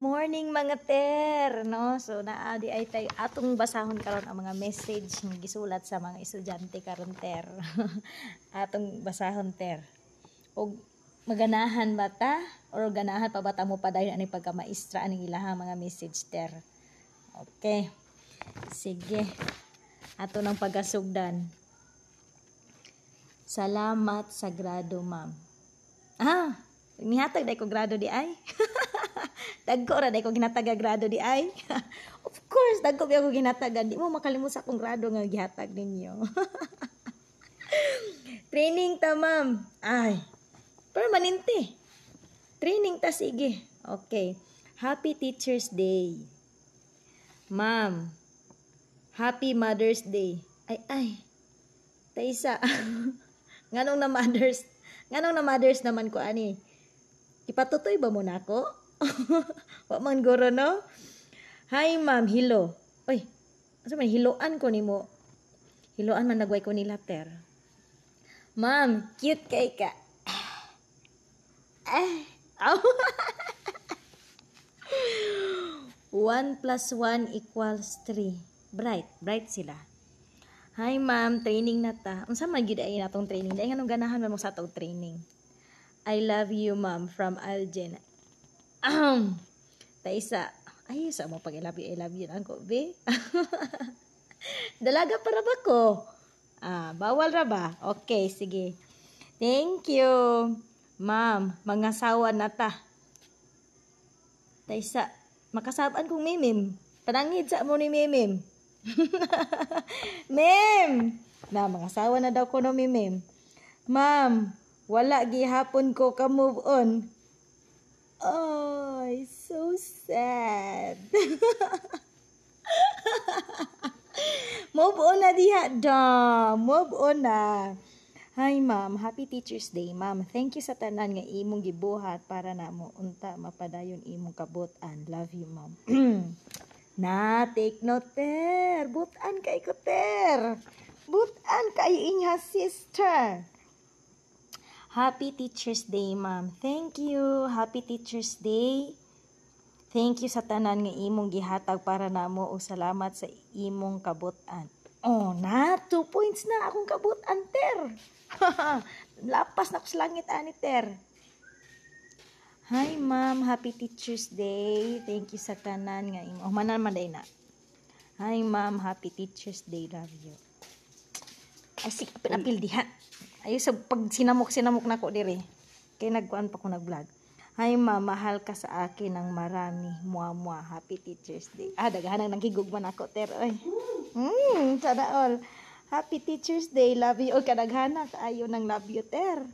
Morning mga ter, no? So naadi ay tay atong basahon karon ang mga message nga gisulat sa mga estudyante karon ter. Atong basahon ter. Og maganahan ba ta or ganahan pa ba ta mo padayon ani pagka-maestra aning ilahang mga message ter. Okay. Sige. Ato nang pagasugdan. Salamat sa grado, ma'am. Mihatag day ko grado di ay. Dagko ra day ko ginataga grado di ay. Of course, dagko ba ako ginatagan. Di mo makalimot sa akong grado nga gihatag ninyo. Training ta, ma'am. Ay, permanente. Training ta, sige. Okay. Happy Teacher's Day. Ma'am, Happy Mother's Day. Ay. Taysa. Nganong na mothers naman ko ani. Ipatutoy ba mo na ako? Wa man guro no? Hi ma'am, hello. Oy, asa man hiloan ko nimo? Hiloan man nagway ko ni later. Ma'am, cute kay ka. 1 + 1 = 3. Bright sila. Hi ma'am, training na ta. Unsa man gyud ay natong training? Dai nganong ganahan man mo sa atong training. I love you ma'am from Aljen. Taisa. Ay, sa mo pag I love you lang ko, be. Dalaga para ba ko? Bawal ra ba? Okay, sige. Thank you. Ma'am, mangasawa na ta. Taisa, makasabaan kong mimim. Panangid sa mo ni mimim. Mem! Na, mangasawa na daw ko no mimim. Ma'am, wala gihapon ko ka move on. Oh, so sad. Move on na diha, dam. Move on na. Hi, ma'am. Happy Teacher's Day, ma'am. Thank you sa tanan nga imong gibuhat para na mo unta mapadayon imong kabutan. Love you, ma'am. Na, take note, ter. Butan kay ko, ter. Butan kay inya sister. Happy Teacher's Day, ma'am. Thank you. Happy Teacher's Day. Thank you sa tanan nga imong gihatag para namo o salamat sa imong kabutan. Oh, na 2 points na akong kabutan, ter. Lapas na ko sa langit ani, ter. Hi, ma'am. Happy Teacher's Day. Thank you sa tanan nga imong. Oh, manan man day na. Hi, ma'am. Happy Teacher's Day. Love you. Ay, sige, pinapil diha. Ayun, sa pag sinamok na ko dire. Kaya nagkuhan pa ko nag-vlog. Hi ma, mahal ka sa akin ng marami. Mua. Happy Teacher's Day. Daghanang nanghigugman ako, ter. Ay. Sana all. Happy Teacher's Day. Love you. O, kadaghana kaayo ng love you, ter.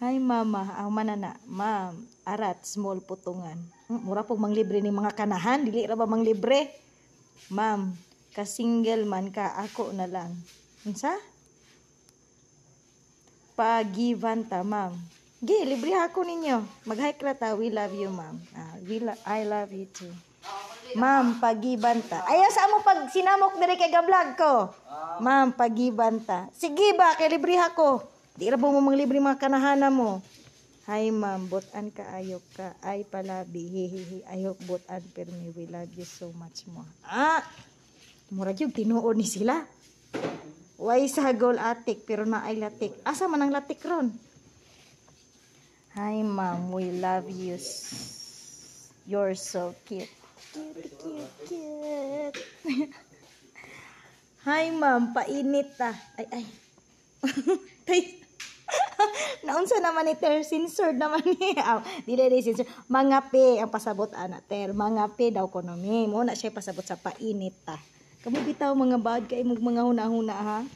Hi mama. Manana. Ma'am, arat, small putungan. Mura pong manglibre ni mga kanahan. Dili ra ba manglibre? Ma'am, ka-single man ka. Ako na lang. Unsa? Pagivanta, ma'am. Libre ako ninyo. Mag-hike ra ta. We love you, ma'am. I love you too. Ma'am, pagibanta. Ayaw sa mo pag sinamok dire kay ga-vlog ko. Ma'am, pagibanta. Sige ba, kay libre ako. Di ra mo manglibre mga kanahana mo. Hi, ma'am. Butan ka, ayok ka. Ay palabi. Hihihi. Ayok butan. Pero we love you so much mo. Murag yung tinuod ni sila. Way sagol atik pero na ay latik. Asa man ang latik ron? Hi ma'am, we love you. You're so cute. Cute. Hi ma'am, painit ta. Ay. Naunsa naman ni ter, censored naman ni. Dili censored. Mga pe ang pasabot ana ter. Mga pe daw ko no mi. Mo na siya pasabot sa painit ta. Kamu bitaw mga bad kay mga huna-huna ha.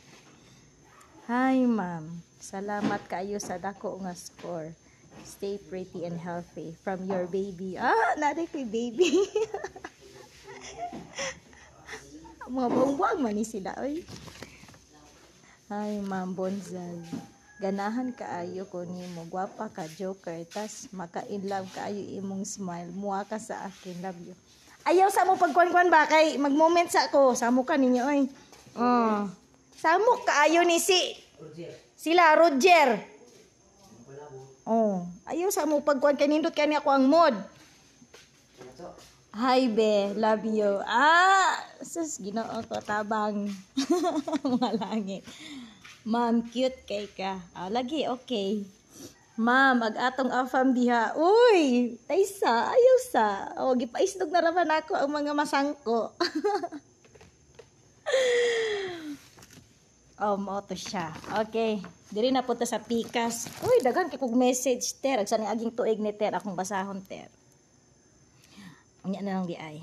Hi ma'am. Salamat kayo sa dako nga score. Stay pretty and healthy from your baby. Naday kay baby. Mga bongwang man ni sila oy. Hi ma'am Bonzal. Ganahan kaayo ko nimo. Gwapa ka, joker. Tas maka-in love kaayo imong smile. Muha ka sa akin. Love you. Ayaw sa mo pagkuan-kuan ba kay mag-moment sa ako. Samo ka ninyo oy. Samo kaayo ni sila Roger. Ayaw sa mo pagkuan kay nindot kani ako ang mod. Hi, be. Love you. Ah! Sus, ginoo ko. Tabang. Mga langit. Ma'am, cute kay ka. Lagi, okay. Ma'am, ag-atong afam diha. Uy! Taysa, ayaw sa. Gipaislog na raman ako ang mga masangko. Mo to siya. Okay. Diri na punta sa pikas. Uy, daghan kay kog message ter. Agsa ni aging tuig ni ter akong basahon ter. Unya na lang di ay.